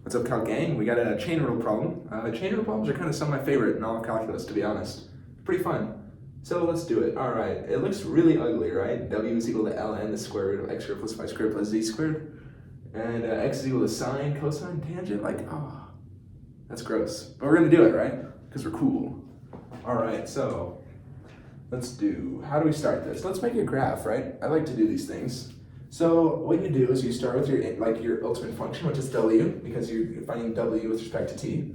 What's up, Calc gang? We got a chain rule problem. Chain rule problems are kind of some of my favorite in all of calculus, to be honest. Pretty fun. So let's do it. All right, it looks really ugly, right? W is equal to ln, the square root of x squared plus y squared plus z squared. And x is equal to sine, cosine, tangent. Like, oh, that's gross. But we're gonna do it, right? Because we're cool. All right, so let's do, how do we start this? Let's make a graph, right? I like to do these things. So what you do is you start with your ultimate function, which is w, because you're finding w with respect to t.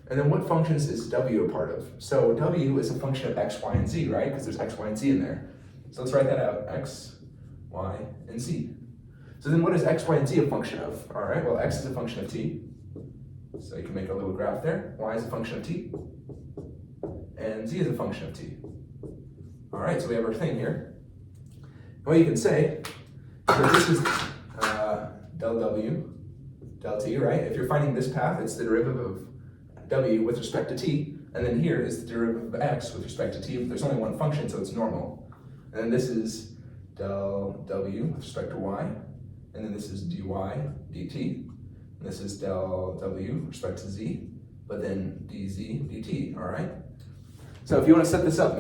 And then what functions is w a part of? So w is a function of x, y, and z, right? Because there's x, y, and z in there. So let's write that out, x, y, and z. So then what is x, y, and z a function of? All right, well, x is a function of t. So you can make a little graph there. Y is a function of t. And z is a function of t. All right, so we have our thing here. And what you can say, so this is del w, del t, right? If you're finding this path, it's the derivative of w with respect to t, and then here is the derivative of x with respect to t. There's only one function, so it's normal. And then this is del w with respect to y, and then this is dy dt, and this is del w with respect to z, but then dz dt, all right? So if you want to set this up,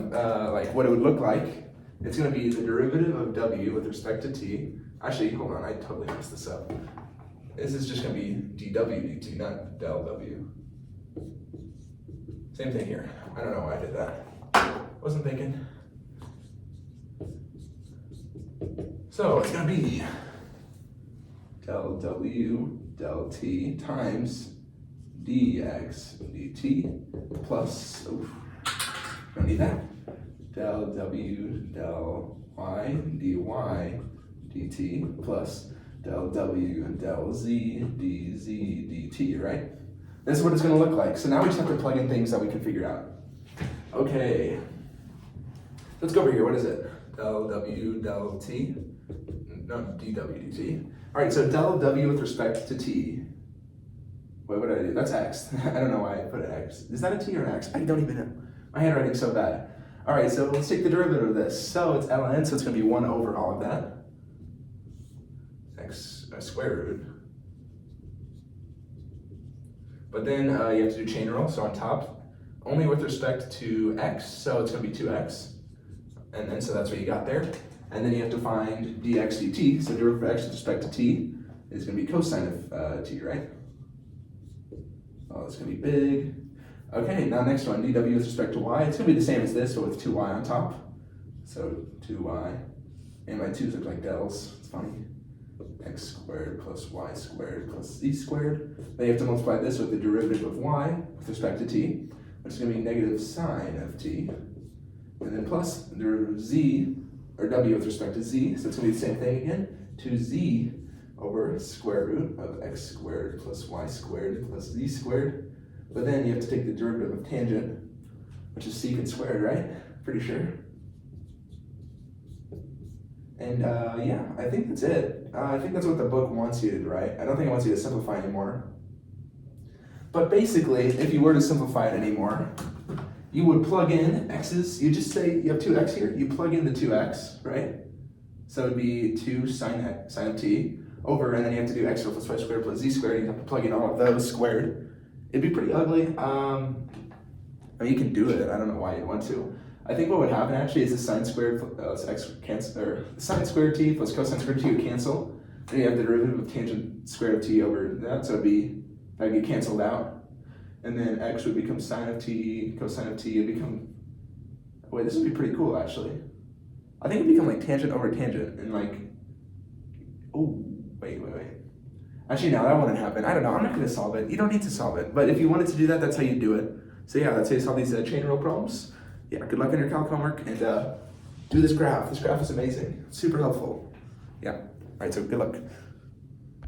like what it would look like, it's going to be the derivative of w with respect to t. Actually, hold on, I totally messed this up. This is just going to be dw dt, not del w. Same thing here. I don't know why I did that. Wasn't thinking. So it's going to be del w del t times dx dt plus, don't need that, del w del y dy dt plus del w and del z dz dt, right? This is what it's going to look like. So now we just have to plug in things that we can figure out. Okay, let's go over here. What is it? Del w del t, no, dw dt. All right, so del w with respect to t. Wait, what did I do? That's x. I don't know why I put an x. Is that a t or an x? I don't even know. My handwriting's so bad. All right, so let's take the derivative of this. So it's ln, so it's going to be 1 over all of that. X square root. But then you have to do chain rule, so on top, only with respect to x, so it's going to be 2x. And then, so that's what you got there. And then you have to find dx dt, so derivative of x with respect to t is going to be cosine of t, right? Oh, it's going to be big. Okay, now next one, dw with respect to y. It's going to be the same as this, but with 2y on top. So 2y, and my 2's look like dels, it's funny. X squared plus y squared plus z squared. Then you have to multiply this with the derivative of y with respect to t, which is going to be negative sine of t. And then plus the derivative of z, or w with respect to z, so it's going to be the same thing again, 2z over square root of x squared plus y squared plus z squared. But then you have to take the derivative of tangent, which is secant squared, right? Pretty sure. And yeah, I think that's it. I think that's what the book wants you to write. I don't think it wants you to simplify anymore. But basically, if you were to simplify it anymore, you would plug in x's. You just say you have 2x here. You plug in the 2x, right? So it'd be 2 sine of t over, and then you have to do x squared plus y squared plus z squared. You have to plug in all of those squared. It'd be pretty ugly. I mean, you can do it. I don't know why you'd want to. I think what would happen actually is the sine squared x cancel, or sine squared t plus cosine squared t would cancel. Then you have the derivative of tangent squared of t over that, so that'd be canceled out. And then x would become sine of t, cosine of t would become. Wait, this would be pretty cool actually. I think it'd become like tangent over tangent, and like. Oh, wait. Actually, no, that wouldn't happen. I don't know. I'm not going to solve it. You don't need to solve it. But if you wanted to do that, that's how you do it. So yeah, that's how you solve these chain rule problems. Yeah, good luck on your calc homework, and do this graph. This graph is amazing. Super helpful. Yeah. All right, so good luck.